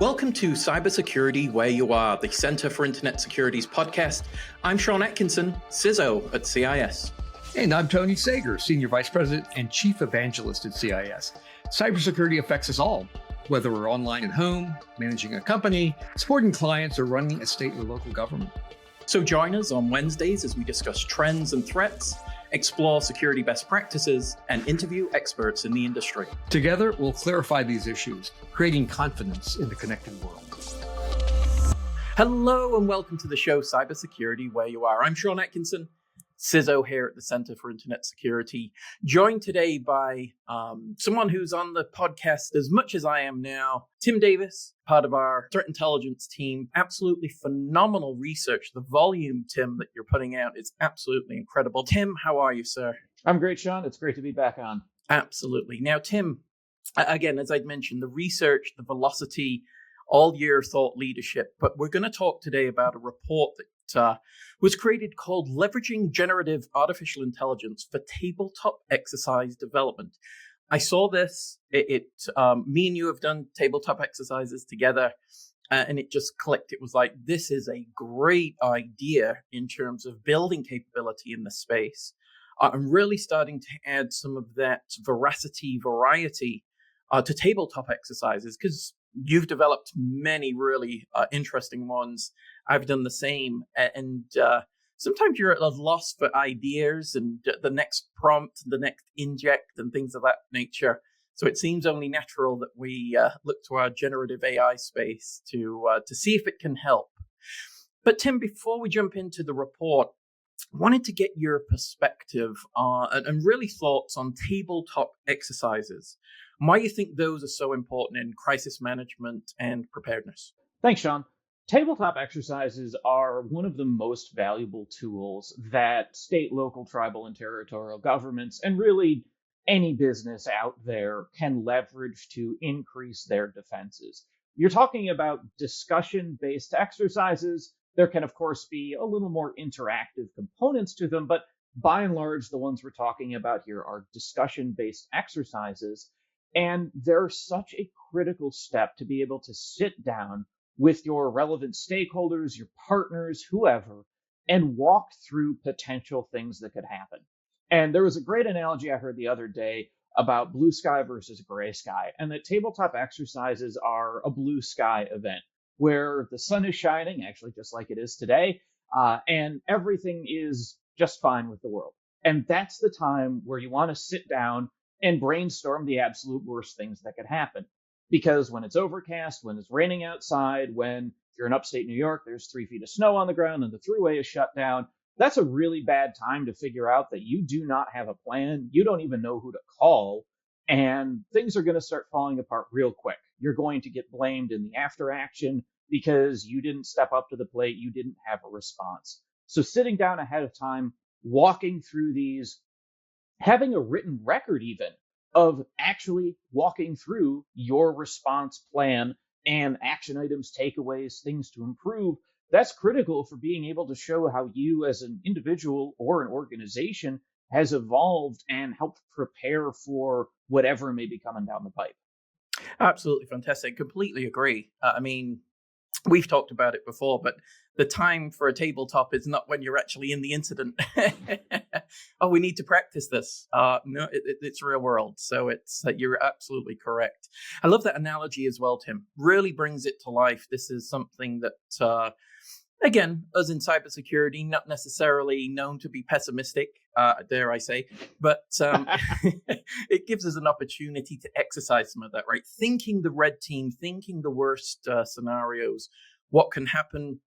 Welcome to Cybersecurity Where You Are, the Center for Internet Security's podcast. I'm Sean Atkinson, CISO at CIS. And I'm Tony Sager, Senior Vice President and Chief Evangelist at CIS. Cybersecurity affects us all, whether we're online at home, managing a company, supporting clients, or running a state or local government. So join us on Wednesdays as we discuss trends and threats, explore security best practices, and interview experts in the industry. Together, we'll clarify these issues, creating confidence in the connected world. Hello and welcome to the show, Cybersecurity Where You Are. I'm Sean Atkinson, CISO here at the Center for Internet Security, joined today by someone who's on the podcast as much as I am now, Tim Davis, part of our threat intelligence team. Absolutely phenomenal research. The volume, Tim, that you're putting out is absolutely incredible. Tim, how are you, sir? I'm great, Sean. It's great to be back on. Absolutely. Now, Tim, again, as I'd mentioned, the research, the velocity, all year thought leadership, but we're going to talk today about a report that was created called Leveraging Generative Artificial Intelligence for Tabletop Exercise Development. I saw this, me and you have done tabletop exercises together, and it just clicked. It was like, this is a great idea in terms of building capability in the space. I'm really starting to add some of that veracity, variety to tabletop exercises, because you've developed many really interesting ones. I've done the same. And sometimes you're at a loss for ideas and the next prompt, the next inject and things of that nature. So it seems only natural that we look to our generative AI space to see if it can help. But Tim, before we jump into the report, I wanted to get your perspective and really thoughts on tabletop exercises, and why you think those are so important in crisis management and preparedness. Thanks, Sean. Tabletop exercises are one of the most valuable tools that state, local, tribal, and territorial governments, and really any business out there, can leverage to increase their defenses. You're talking about discussion-based exercises. There can, of course, be a little more interactive components to them, but by and large, the ones we're talking about here are discussion-based exercises. And they're such a critical step to be able to sit down with your relevant stakeholders, your partners, whoever, and walk through potential things that could happen. And there was a great analogy I heard the other day about blue sky versus gray sky, and that tabletop exercises are a blue sky event where the sun is shining, actually just like it is today, and everything is just fine with the world. And that's the time where you want to sit down and brainstorm the absolute worst things that could happen. Because when it's overcast, when it's raining outside, when you're in upstate New York, there's 3 feet of snow on the ground and the thruway is shut down, that's a really bad time to figure out that you do not have a plan. You don't even know who to call, and things are going to start falling apart real quick. You're going to get blamed in the after action because you didn't step up to the plate. You didn't have a response. So sitting down ahead of time, walking through these, having a written record even of actually walking through your response plan and action items, takeaways, things to improve, that's critical for being able to show how you as an individual or an organization has evolved and helped prepare for whatever may be coming down the pipe. Absolutely fantastic. Completely agree. We've talked about it before, but the time for a tabletop is not when you're actually in the incident. Oh, we need to practice this. No, it's real world. So you're absolutely correct. I love that analogy as well, Tim. Really brings it to life. This is something that, again, us in cybersecurity, not necessarily known to be pessimistic, dare I say, but it gives us an opportunity to exercise some of that, right? Thinking the red team, thinking the worst scenarios, what can happen,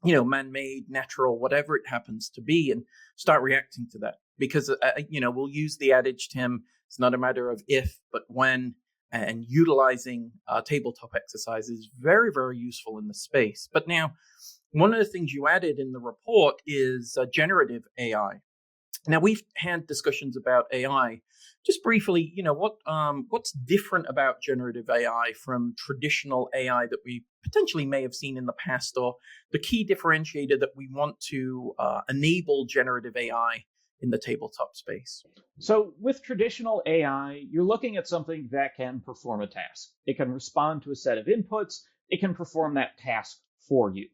man-made, natural, whatever it happens to be, and start reacting to that. Because, we'll use the adage, Tim, it's not a matter of if, but when, and utilizing tabletop exercises is very, very useful in the space. But now, one of the things you added in the report is generative AI. Now, we've had discussions about AI. Just briefly, what's different about generative AI from traditional AI that we potentially may have seen in the past, or the key differentiator that we want to enable generative AI in the tabletop space? So with traditional AI, you're looking at something that can perform a task. It can respond to a set of inputs. it can perform that task for you.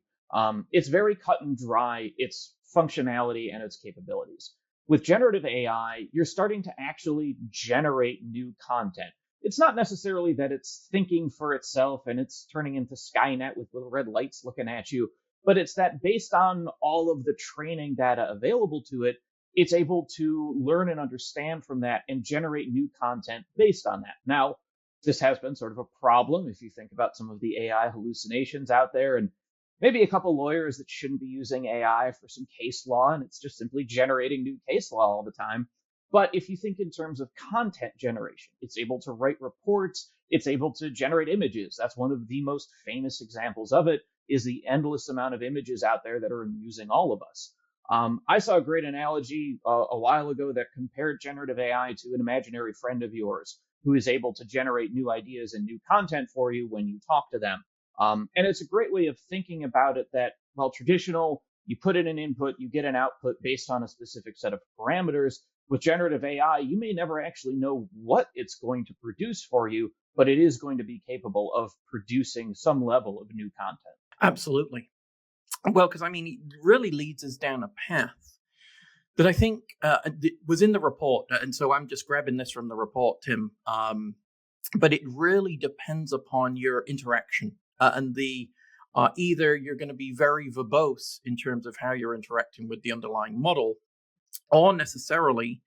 It's very cut and dry, its functionality and its capabilities. With generative AI, you're starting to actually generate new content. It's not necessarily that it's thinking for itself and it's turning into Skynet with little red lights looking at you, but it's that based on all of the training data available to it, it's able to learn and understand from that and generate new content based on that. Now, this has been sort of a problem if you think about some of the AI hallucinations out there, and maybe a couple lawyers that shouldn't be using AI for some case law, and it's just simply generating new case law all the time. But if you think in terms of content generation, it's able to write reports, it's able to generate images. That's one of the most famous examples of it, is the endless amount of images out there that are amusing all of us. I saw a great analogy a while ago that compared generative AI to an imaginary friend of yours who is able to generate new ideas and new content for you when you talk to them. And it's a great way of thinking about it that, while traditional, you put in an input, you get an output based on a specific set of parameters. With generative AI, you may never actually know what it's going to produce for you, but it is going to be capable of producing some level of new content. Absolutely. Well, because it really leads us down a path that I think was in the report. And so I'm just grabbing this from the report, Tim. But it really depends upon your interaction. And either you're going to be very verbose in terms of how you're interacting with the underlying model, or necessarily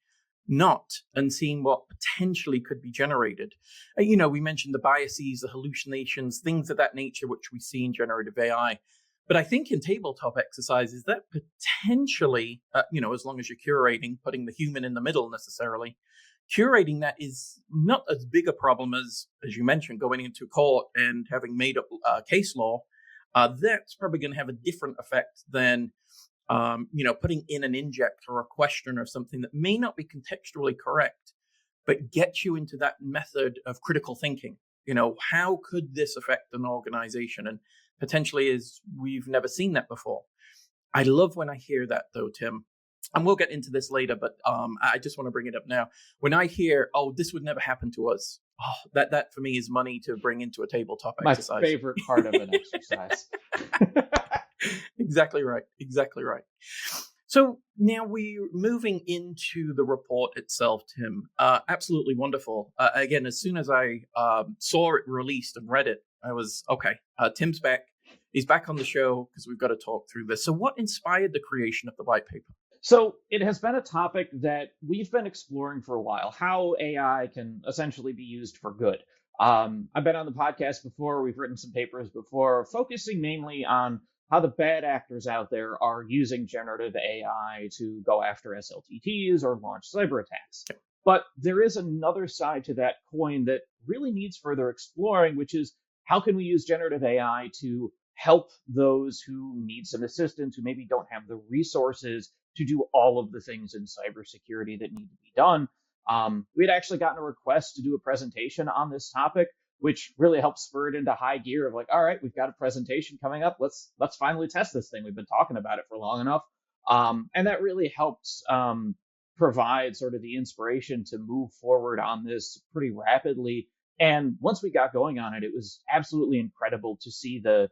not, and seeing what potentially could be generated. We mentioned the biases, the hallucinations, things of that nature, which we see in generative AI. But I think in tabletop exercises, that potentially, as long as you're curating, putting the human in the middle necessarily, curating that is not as big a problem as you mentioned, going into court and having made up case law. That's probably going to have a different effect than, putting in an inject or a question or something that may not be contextually correct, but gets you into that method of critical thinking. How could this affect an organization? And potentially is we've never seen that before. I love when I hear that, though, Tim. And we'll get into this later, but I just want to bring it up now. When I hear, this would never happen to us, that for me is money to bring into a tabletop exercise. My favorite part of an exercise. Exactly right. So now we're moving into the report itself, Tim. Absolutely wonderful. Again, as soon as I saw it released and read it, I was, okay, Tim's back. He's back on the show because we've got to talk through this. So what inspired the creation of the white paper? So it has been a topic that we've been exploring for a while, how AI can essentially be used for good. I've been on the podcast before. We've written some papers before, focusing mainly on how the bad actors out there are using generative AI to go after SLTTs or launch cyber attacks. But there is another side to that coin that really needs further exploring, which is how can we use generative AI to help those who need some assistance, who maybe don't have the resources to do all of the things in cybersecurity that need to be done. We had actually gotten a request to do a presentation on this topic, which really helped spur it into high gear of like, all right, we've got a presentation coming up. Let's finally test this thing. We've been talking about it for long enough. And that really helps provide sort of the inspiration to move forward on this pretty rapidly. And once we got going on it, it was absolutely incredible to see the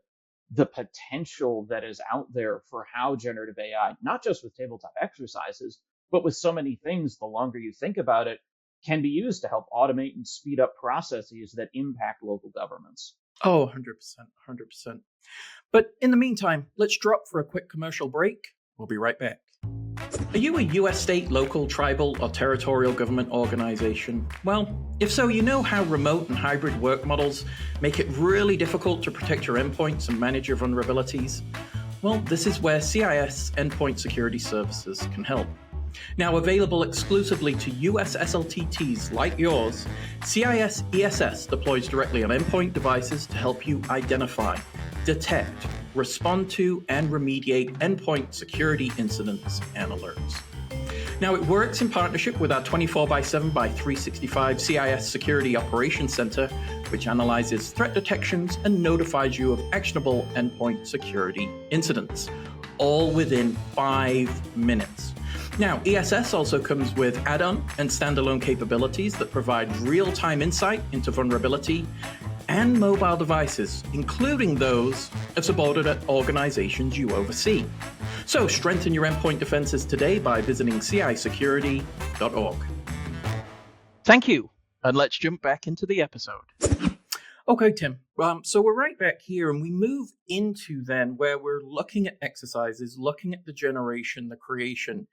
potential that is out there for how generative AI, not just with tabletop exercises, but with so many things, the longer you think about it, can be used to help automate and speed up processes that impact local governments. Oh, 100%. But in the meantime, let's drop for a quick commercial break. We'll be right back. Are you a U.S. state, local, tribal, or territorial government organization? Well, if so, you know how remote and hybrid work models make it really difficult to protect your endpoints and manage your vulnerabilities. Well, this is where CIS Endpoint Security Services can help. Now available exclusively to US SLTTs like yours, CIS ESS deploys directly on endpoint devices to help you identify, detect, respond to, and remediate endpoint security incidents and alerts. Now, it works in partnership with our 24/7/365 CIS Security Operations Center, which analyzes threat detections and notifies you of actionable endpoint security incidents, all within 5 minutes. Now, ESS also comes with add-on and standalone capabilities that provide real-time insight into vulnerability and mobile devices, including those of subordinate organizations you oversee. So strengthen your endpoint defenses today by visiting CISecurity.org. Thank you, and let's jump back into the episode. Okay, Tim. So we're right back here, and we move into then where we're looking at exercises, looking at the generation, the creation.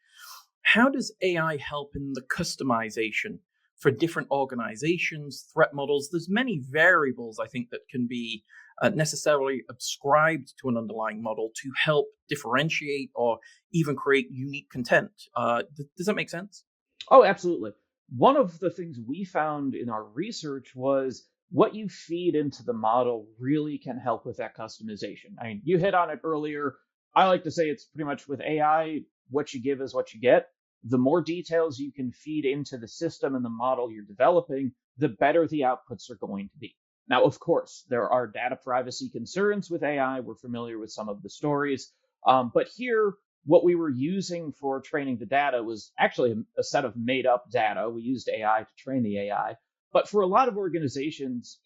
How does AI help in the customization for different organizations, threat models? There's many variables, I think, that can be necessarily ascribed to an underlying model to help differentiate or even create unique content. Does that make sense? Oh, absolutely. One of the things we found in our research was what you feed into the model really can help with that customization. I mean, you hit on it earlier. I like to say it's pretty much with AI, what you give is what you get. The more details you can feed into the system and the model you're developing, the better the outputs are going to be. Now, of course, there are data privacy concerns with AI. We're familiar with some of the stories. But here, what we were using for training the data was actually a set of made up data. We used AI to train the AI. But for a lot of organizations,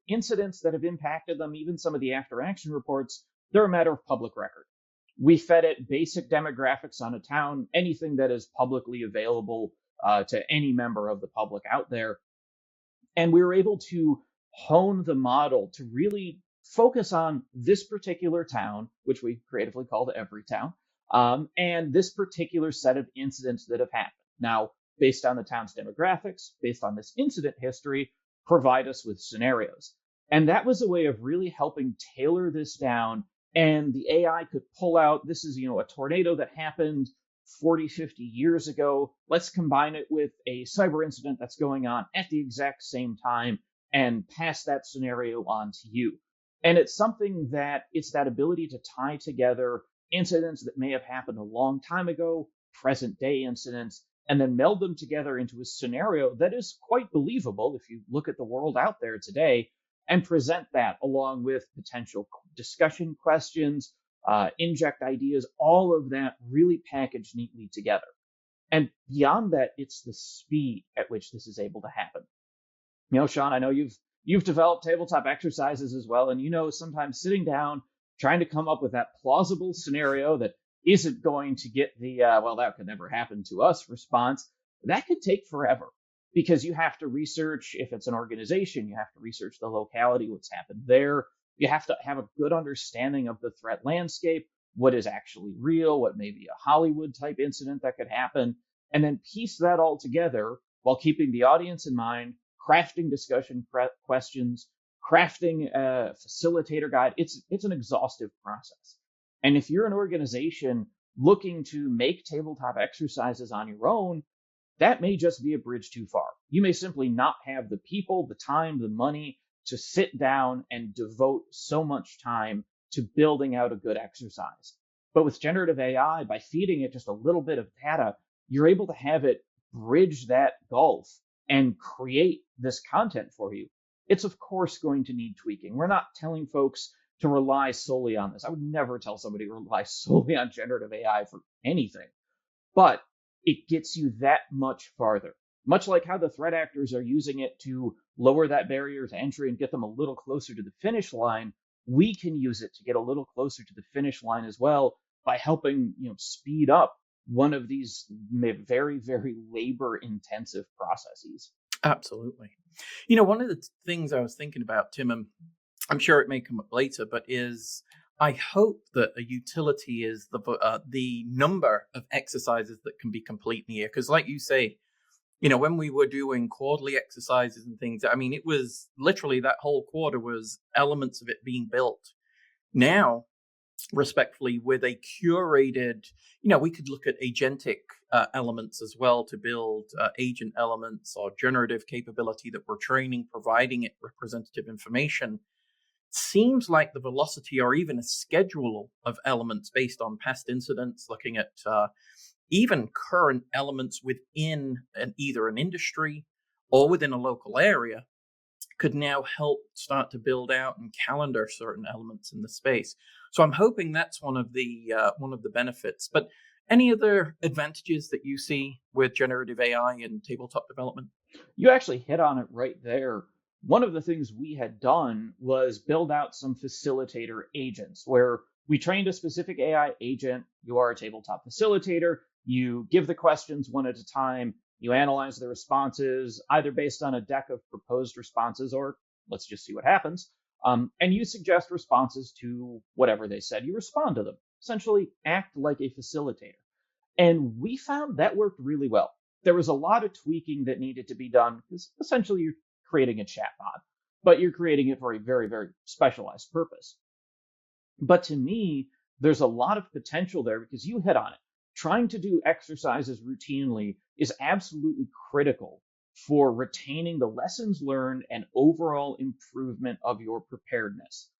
incidents that have impacted them, even some of the after action reports, they're a matter of public record. We fed it basic demographics on a town, anything that is publicly available to any member of the public out there. And we were able to hone the model to really focus on this particular town, which we creatively called Every Town, and this particular set of incidents that have happened. Now, based on the town's demographics, based on this incident history, provide us with scenarios. And that was a way of really helping tailor this down. And the AI could pull out, this is, a tornado that happened 40, 50 years ago. Let's combine it with a cyber incident that's going on at the exact same time and pass that scenario on to you. And it's something that it's that ability to tie together incidents that may have happened a long time ago, present day incidents, and then meld them together into a scenario that is quite believable if you look at the world out there today, and present that along with potential discussion questions, inject ideas, all of that really packaged neatly together. And beyond that, it's the speed at which this is able to happen. Sean, I know you've developed tabletop exercises as well, and sometimes sitting down, trying to come up with that plausible scenario that isn't going to get the, well, that could never happen to us response, that could take forever because you have to research, if it's an organization, you have to research the locality, what's happened there. You have to have a good understanding of the threat landscape, what is actually real, what may be a Hollywood type incident that could happen, and then piece that all together while keeping the audience in mind, crafting discussion questions, crafting a facilitator guide. It's an exhaustive process. And if you're an organization looking to make tabletop exercises on your own, that may just be a bridge too far. You may simply not have the people, the time, the money to sit down and devote so much time to building out a good exercise. But with generative AI, by feeding it just a little bit of data, you're able to have it bridge that gulf and create this content for you. It's of course going to need tweaking. We're not telling folks to rely solely on this. I would never tell somebody to rely solely on generative AI for anything, but it gets you that much farther. Much like how the threat actors are using it to lower that barrier to entry and get them a little closer to the finish line, we can use it to get a little closer to the finish line as well by helping, speed up one of these very, very labor-intensive processes. Absolutely. One of the things I was thinking about, Tim, and I'm sure it may come up later, but I hope that a utility is the number of exercises that can be complete in a year. Because like you say, when we were doing quarterly exercises and things, it was literally that whole quarter was elements of it being built. Now, respectfully, with a curated, we could look at agentic elements as well to build agent elements or generative capability that we're training, providing it representative information. Seems like the velocity or even a schedule of elements based on past incidents, looking at even current elements within either an industry or within a local area, could now help start to build out and calendar certain elements in the space. So I'm hoping that's one of the benefits. But any other advantages that you see with generative AI in tabletop development? You actually hit on it right there. one of the things we had done was build out some facilitator agents where we trained a specific AI agent. You are a tabletop facilitator. You give the questions one at a time. You analyze the responses, either based on a deck of proposed responses or let's just see what happens. And you suggest responses to whatever they said. You respond to them. Essentially, act like a facilitator. And we found that worked really well. There was a lot of tweaking that needed to be done because essentially you're creating a chatbot, but you're creating it for a very, very specialized purpose. But to me, there's a lot of potential there because you hit on it. Trying to do exercises routinely is absolutely critical for retaining the lessons learned and overall improvement of your preparedness.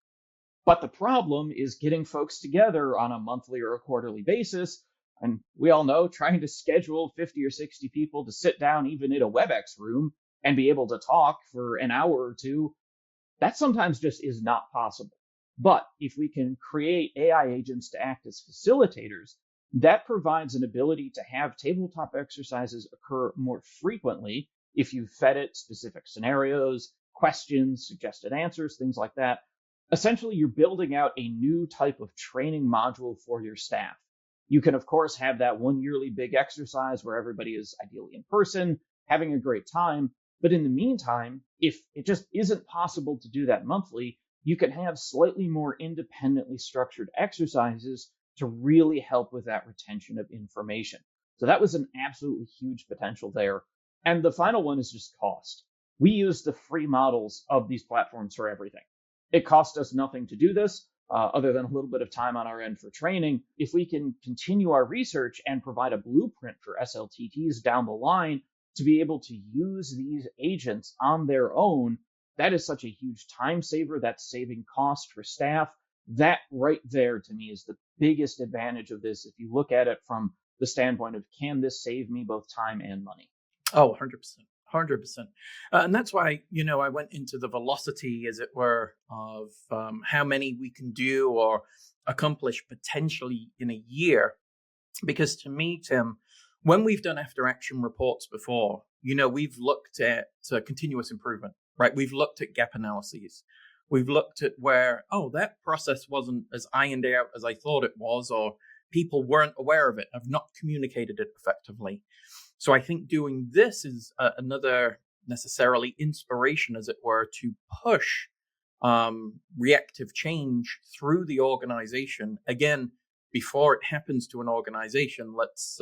But the problem is getting folks together on a monthly or a quarterly basis. And we all know trying to schedule 50 or 60 people to sit down even in a WebEx room and be able to talk for an hour or two, that sometimes just is not possible. But if we can create AI agents to act as facilitators, that provides an ability to have tabletop exercises occur more frequently if you fed it specific scenarios, questions, suggested answers, things like that. Essentially, you're building out a new type of training module for your staff. You can, of course, have that one yearly big exercise where everybody is ideally in person, having a great time. But in the meantime, if it just isn't possible to do that monthly, you can have slightly more independently structured exercises to really help with that retention of information. So that was an absolutely huge potential there. And the final one is just cost. We use the free models of these platforms for everything. It cost us nothing to do this, other than a little bit of time on our end for training. If we can continue our research and provide a blueprint for SLTTs down the line to be able to use these agents on their own, that is such a huge time saver. That's saving cost for staff. That right there to me is the biggest advantage of this. If you look at it from the standpoint of, can this save me both time and money? Oh, 100%. 100%. And that's why, I went into the velocity, as it were, of how many we can do or accomplish potentially in a year. Because to me, Tim, when we've done after action reports before, we've looked at continuous improvement, right? We've looked at gap analyses. We've looked at where, that process wasn't as ironed out as I thought it was, or people weren't aware of it, have not communicated it effectively. So I think doing this is another necessarily inspiration, as it were, to push reactive change through the organization. Again, before it happens to an organization, let's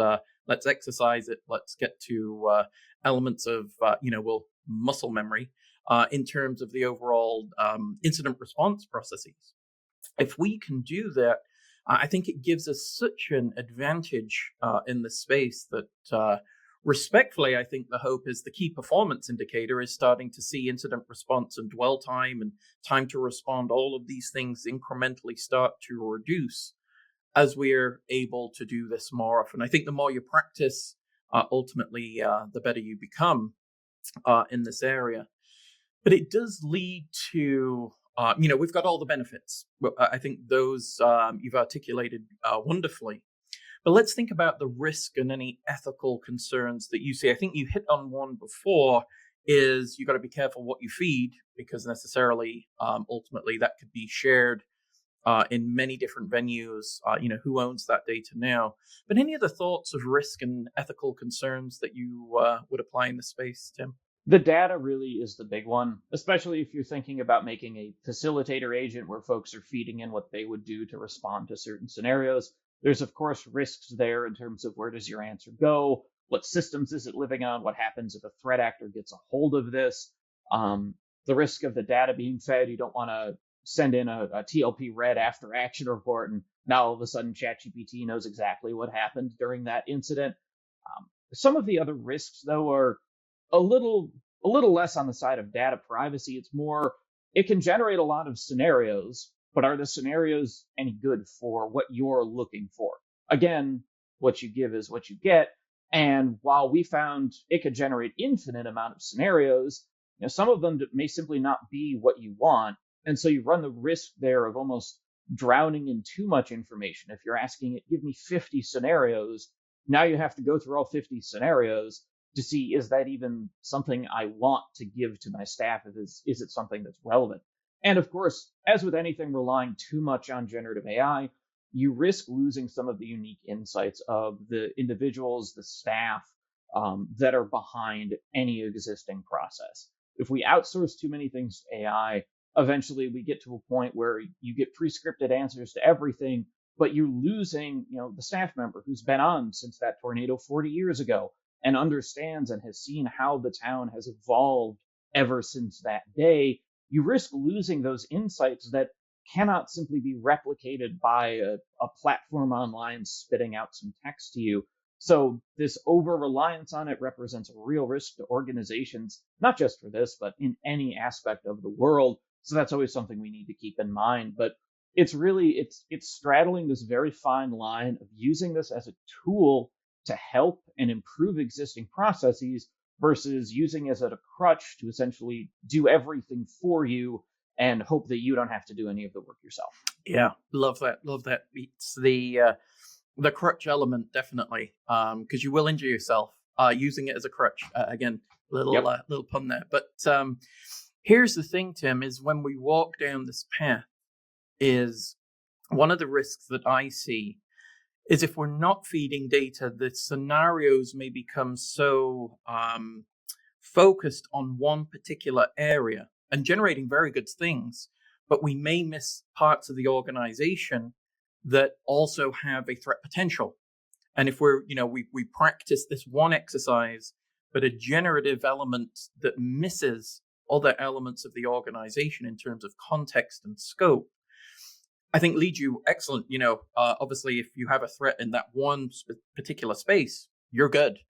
exercise it. Let's get to elements of muscle memory in terms of the overall incident response processes. If we can do that, I think it gives us such an advantage in the space that respectfully, I think the hope is the key performance indicator is starting to see incident response and dwell time and time to respond. All of these things incrementally start to reduce as we're able to do this more often. I think the more you practice, ultimately, the better you become in this area. But it does lead to, we've got all the benefits. I think those you've articulated wonderfully. But let's think about the risk and any ethical concerns that you see. I think you hit on one before, is you got to be careful what you feed, because necessarily, ultimately, that could be shared in many different venues. Who owns that data now? But any other thoughts of risk and ethical concerns that you would apply in the space, Tim? The data really is the big one, especially if you're thinking about making a facilitator agent where folks are feeding in what they would do to respond to certain scenarios. There's, of course, risks there in terms of where does your answer go? What systems is it living on? What happens if a threat actor gets a hold of this? The risk of the data being fed. You don't want to send in a TLP red after action report, and now all of a sudden ChatGPT knows exactly what happened during that incident. Some of the other risks, though, are a little less on the side of data privacy. It's more, it can generate a lot of scenarios, but are the scenarios any good for what you're looking for? Again, what you give is what you get. And while we found it could generate infinite amount of scenarios, some of them may simply not be what you want. And so you run the risk there of almost drowning in too much information. If you're asking it, give me 50 scenarios, now you have to go through all 50 scenarios. to see, is that even something I want to give to my staff? Is it something that's relevant? And of course, as with anything relying too much on generative AI, you risk losing some of the unique insights of the individuals, the staff that are behind any existing process. If we outsource too many things to AI, eventually we get to a point where you get pre-scripted answers to everything, but you're losing, the staff member who's been on since that tornado 40 years ago and understands and has seen how the town has evolved ever since that day. You risk losing those insights that cannot simply be replicated by a platform online spitting out some text to you. So this over-reliance on it represents a real risk to organizations, not just for this, but in any aspect of the world. So that's always something we need to keep in mind. But it's really, it's straddling this very fine line of using this as a tool to help and improve existing processes versus using it as a crutch to essentially do everything for you and hope that you don't have to do any of the work yourself. Yeah, love that. Love that. It's the crutch element, definitely, because you will injure yourself using it as a crutch. Again, little pun there. But here's the thing, Tim, is when we walk down this path, is one of the risks that I see is if we're not feeding data, the scenarios may become so focused on one particular area and generating very good things, but we may miss parts of the organization that also have a threat potential. And if we're, we practice this one exercise, but a generative element that misses other elements of the organization in terms of context and scope, I think leads you excellent. Obviously, if you have a threat in that one particular space, you're good.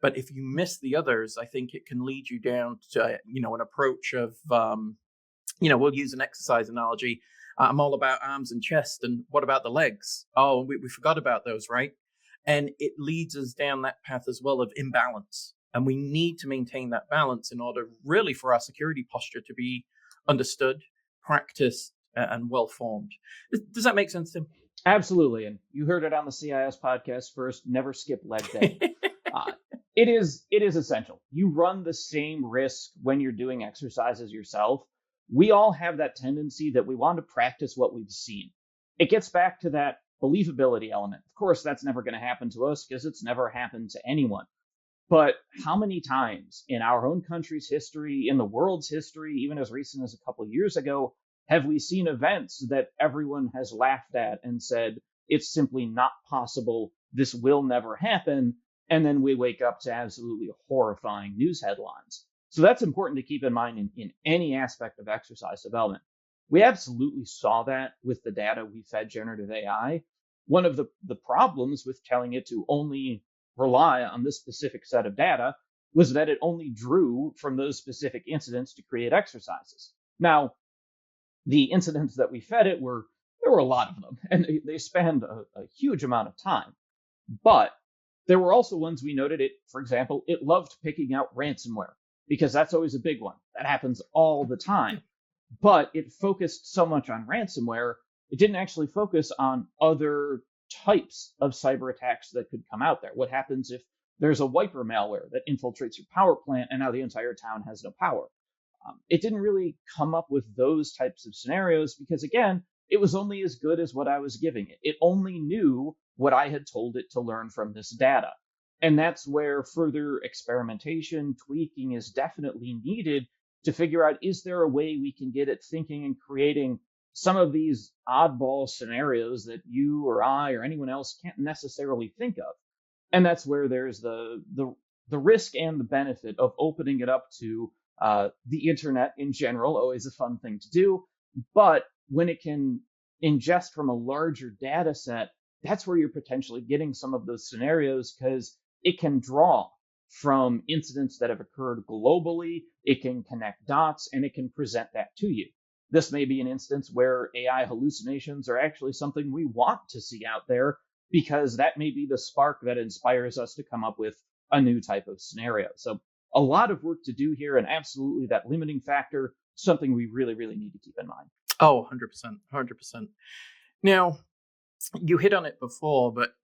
But if you miss the others, I think it can lead you down to, an approach of, we'll use an exercise analogy. I'm all about arms and chest. And what about the legs? Oh, we forgot about those, right? And it leads us down that path as well of imbalance. And we need to maintain that balance in order really for our security posture to be understood, practiced, and well-formed. Does that make sense, Tim? Absolutely. And you heard it on the CIS podcast first, never skip leg day. It is essential. You run the same risk when you're doing exercises yourself. We all have that tendency that we want to practice what we've seen. It gets back to that believability element. Of course, that's never going to happen to us because it's never happened to anyone. But how many times in our own country's history, in the world's history, even as recent as a couple of years ago, have we seen events that everyone has laughed at and said, it's simply not possible, this will never happen, and then we wake up to absolutely horrifying news headlines? So that's important to keep in mind in any aspect of exercise development. We absolutely saw that with the data we fed generative AI. One of the problems with telling it to only rely on this specific set of data was that it only drew from those specific incidents to create exercises. Now, the incidents that we fed it there were a lot of them, and they spanned a huge amount of time. But there were also ones we noted for example, it loved picking out ransomware, because that's always a big one. That happens all the time. But it focused so much on ransomware, it didn't actually focus on other types of cyber attacks that could come out there. What happens if there's a wiper malware that infiltrates your power plant and now the entire town has no power? It didn't really come up with those types of scenarios because, again, it was only as good as what I was giving it. It only knew what I had told it to learn from this data. And that's where further experimentation, tweaking is definitely needed to figure out, is there a way we can get it thinking and creating some of these oddball scenarios that you or I or anyone else can't necessarily think of? And that's where there's the risk and the benefit of opening it up to the internet in general. Always a fun thing to do. But when it can ingest from a larger data set, that's where you're potentially getting some of those scenarios, because it can draw from incidents that have occurred globally, it can connect dots, and it can present that to you. This may be an instance where AI hallucinations are actually something we want to see out there, because that may be the spark that inspires us to come up with a new type of scenario. So a lot of work to do here, and absolutely that limiting factor, something we really, really need to keep in mind. Oh, 100%, 100%. Now, you hit on it before, but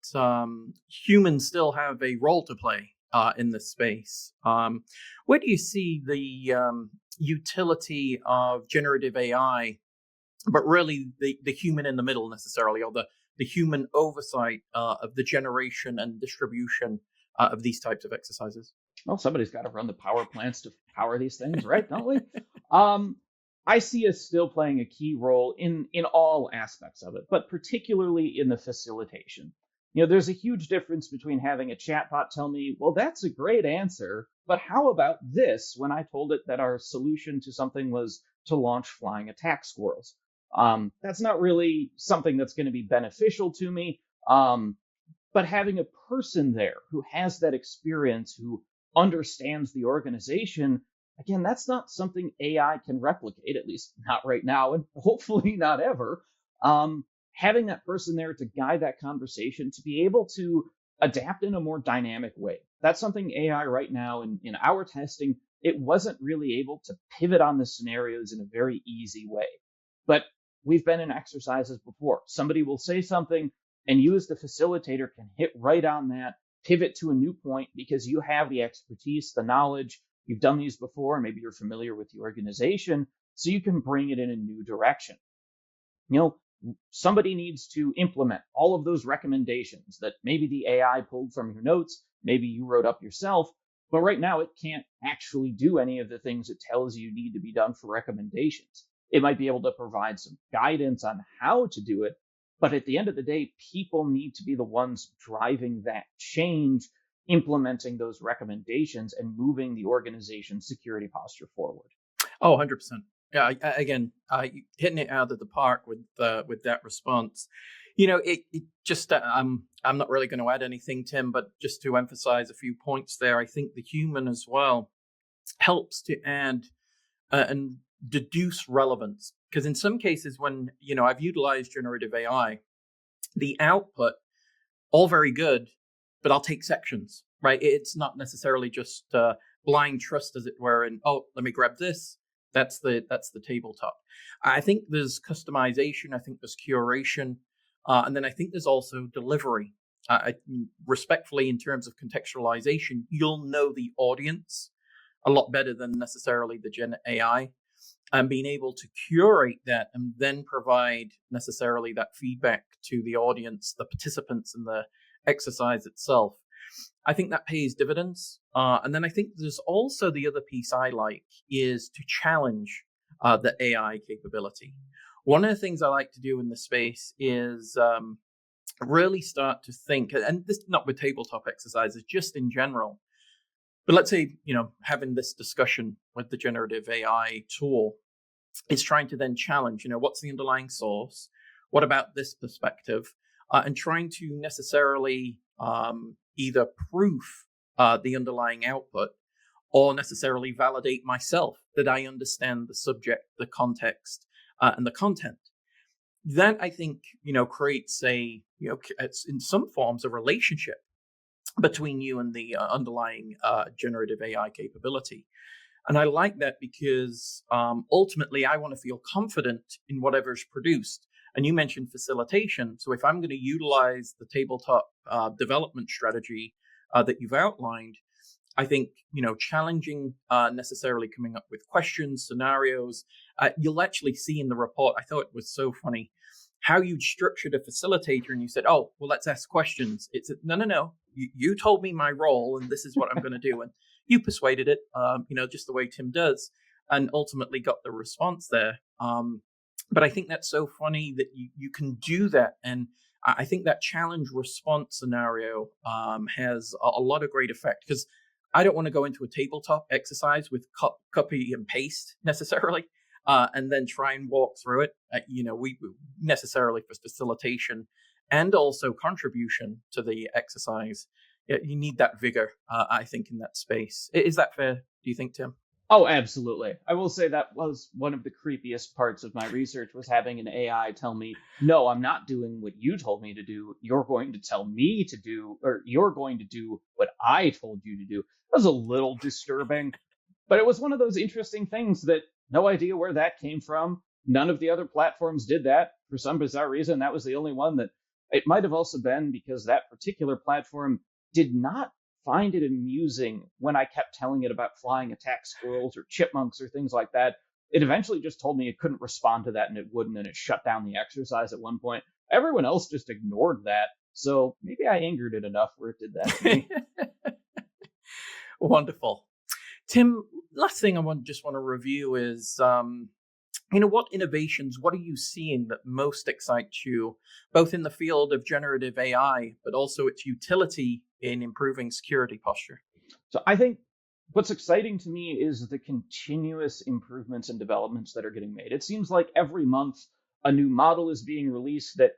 humans still have a role to play in this space. Where do you see the utility of generative AI, but really the human in the middle necessarily, or the human oversight of the generation and distribution of these types of exercises? Well, somebody's got to run the power plants to power these things, right? Don't we? I see us still playing a key role in all aspects of it, but particularly in the facilitation. There's a huge difference between having a chatbot tell me, well, that's a great answer, but how about this, when I told it that our solution to something was to launch flying attack squirrels. That's not really something that's going to be beneficial to me. But having a person there who has that experience, who understands the organization, again, that's not something AI can replicate, at least not right now, and hopefully not ever. Having that person there to guide that conversation, to be able to adapt in a more dynamic way. That's something AI right now in our testing, it wasn't really able to pivot on the scenarios in a very easy way. But we've been in exercises before. Somebody will say something, and you as the facilitator can hit right on that, pivot to a new point because you have the expertise, the knowledge. You've done these before, maybe you're familiar with the organization, so you can bring it in a new direction. Somebody needs to implement all of those recommendations that maybe the AI pulled from your notes, maybe you wrote up yourself, but right now it can't actually do any of the things it tells you need to be done for recommendations. It might be able to provide some guidance on how to do it, but at the end of the day, people need to be the ones driving that change, implementing those recommendations, and moving the organization's security posture forward. Oh, 100%. Yeah, again, hitting it out of the park with that response. It just, I'm not really going to add anything, Tim, but just to emphasize a few points there, I think the human as well helps to add and deduce relevance. Because in some cases, when, I've utilized generative AI, the output, all very good, but I'll take sections, right? It's not necessarily just blind trust, as it were, and, oh, let me grab this. That's the tabletop. I think there's customization. I think there's curation. And then I think there's also delivery. Respectfully, in terms of contextualization, you'll know the audience a lot better than necessarily the Gen AI. And being able to curate that and then provide necessarily that feedback to the audience, the participants in the exercise itself, I think that pays dividends. And then I think there's also the other piece I like is to challenge the AI capability. One of the things I like to do in this space is really start to think, and this not with tabletop exercises, just in general. But let's say, having this discussion with the generative AI tool is trying to then challenge, what's the underlying source? What about this perspective? And trying to necessarily either proof the underlying output or necessarily validate myself that I understand the subject, the context, and the content. That, I think, creates it's in some forms a relationship between you and the underlying generative AI capability. And I like that because ultimately I want to feel confident in whatever's produced. And you mentioned facilitation. So if I'm going to utilize the tabletop development strategy that you've outlined, I think, challenging necessarily coming up with questions, scenarios. You'll actually see in the report, I thought it was so funny, how you structured a facilitator and you said, oh, well, let's ask questions. It's no. You told me my role and this is what I'm going to do. And you persuaded it, just the way Tim does, and ultimately got the response there. But I think that's so funny that you can do that. And I think that challenge response scenario has a lot of great effect, because I don't want to go into a tabletop exercise with copy and paste necessarily, and then try and walk through it. We necessarily, for facilitation and also contribution to the exercise, you need that vigor, I think, in that space. Is that fair, do you think, Tim? Oh, absolutely. I will say that was one of the creepiest parts of my research, was having an AI tell me, no, I'm not doing what you told me to do. You're going to tell me to do, or you're going to do what I told you to do. That was a little disturbing, but it was one of those interesting things that no idea where that came from. None of the other platforms did that. For some bizarre reason, that was the only one that, it might have also been because that particular platform did not find it amusing when I kept telling it about flying attack squirrels or chipmunks or things like that. It eventually just told me it couldn't respond to that, and it wouldn't, and it shut down the exercise at one point. Everyone else just ignored that. So maybe I angered it enough where it did that to me. Wonderful. Tim, last thing I just want to review is, what innovations, what are you seeing that most excites you, both in the field of generative AI, but also its utility in improving security posture? So I think what's exciting to me is the continuous improvements and developments that are getting made. It seems like every month a new model is being released that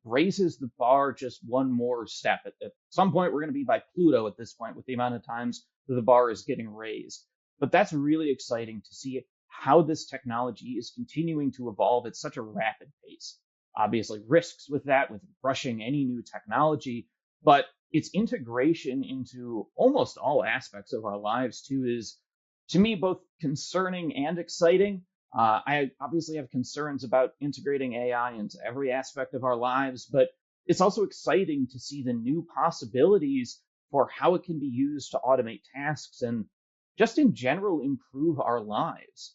raises the bar just one more step. At some point, we're going to be by Pluto at this point with the amount of times that the bar is getting raised. But that's really exciting to see how this technology is continuing to evolve at such a rapid pace. Obviously, risks with that, with rushing any new technology, but its integration into almost all aspects of our lives too is, to me, both concerning and exciting. I obviously have concerns about integrating AI into every aspect of our lives, but it's also exciting to see the new possibilities for how it can be used to automate tasks and just in general improve our lives.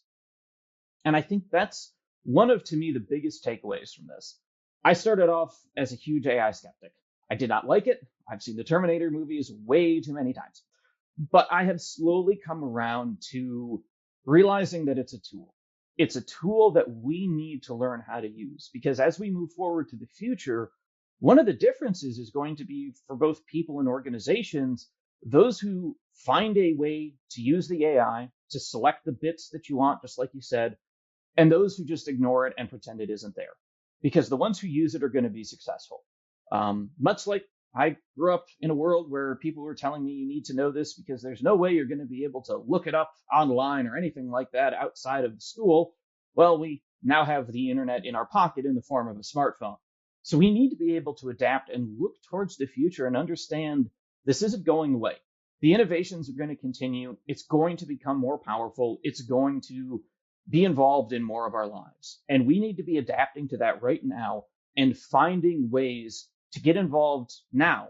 And I think that's one of, to me, the biggest takeaways from this. I started off as a huge AI skeptic. I did not like it. I've seen the Terminator movies way too many times. But I have slowly come around to realizing that it's a tool. It's a tool that we need to learn how to use, because as we move forward to the future, one of the differences is going to be for both people and organizations, those who find a way to use the AI to select the bits that you want, just like you said, and those who just ignore it and pretend it isn't there. Because the ones who use it are going to be successful. Much like I grew up in a world where people were telling me you need to know this because there's no way you're going to be able to look it up online or anything like that outside of the school. Well, we now have the internet in our pocket in the form of a smartphone. So we need to be able to adapt and look towards the future and understand this isn't going away. The innovations are going to continue. It's going to become more powerful. It's going to be involved in more of our lives. And we need to be adapting to that right now and finding ways to get involved now,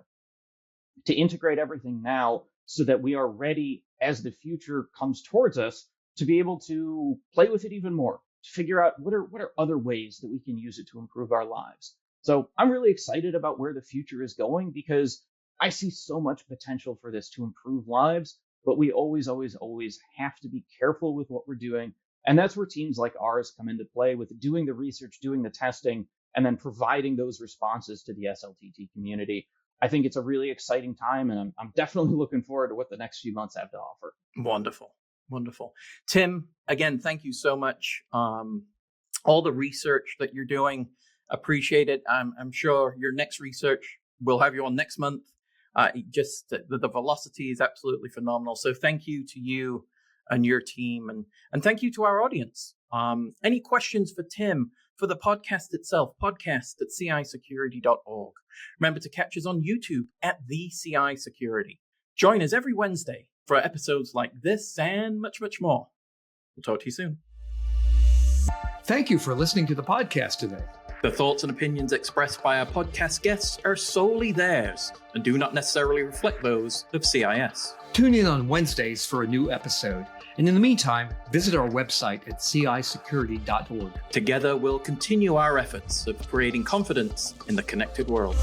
to integrate everything now so that we are ready as the future comes towards us to be able to play with it even more, to figure out what are other ways that we can use it to improve our lives. So I'm really excited about where the future is going because I see so much potential for this to improve lives, but we always have to be careful with what we're doing. And that's where teams like ours come into play with doing the research, doing the testing, and then providing those responses to the SLTT community. I think it's a really exciting time, and I'm definitely looking forward to what the next few months have to offer. Wonderful. Tim, again, thank you so much. All the research that you're doing, appreciate it. I'm sure your next research, we'll have you on next month. Just the velocity is absolutely phenomenal. So thank you to you and your team, and thank you to our audience. Any questions for Tim, for the podcast itself, podcast@CIsecurity.org. Remember to catch us on YouTube at The CI Security. Join us every Wednesday for episodes like this and much, much more. We'll talk to you soon. Thank you for listening to the podcast today. The thoughts and opinions expressed by our podcast guests are solely theirs and do not necessarily reflect those of CIS. Tune in on Wednesdays for a new episode. And in the meantime, visit our website at CIsecurity.org. Together, we'll continue our efforts of creating confidence in the connected world.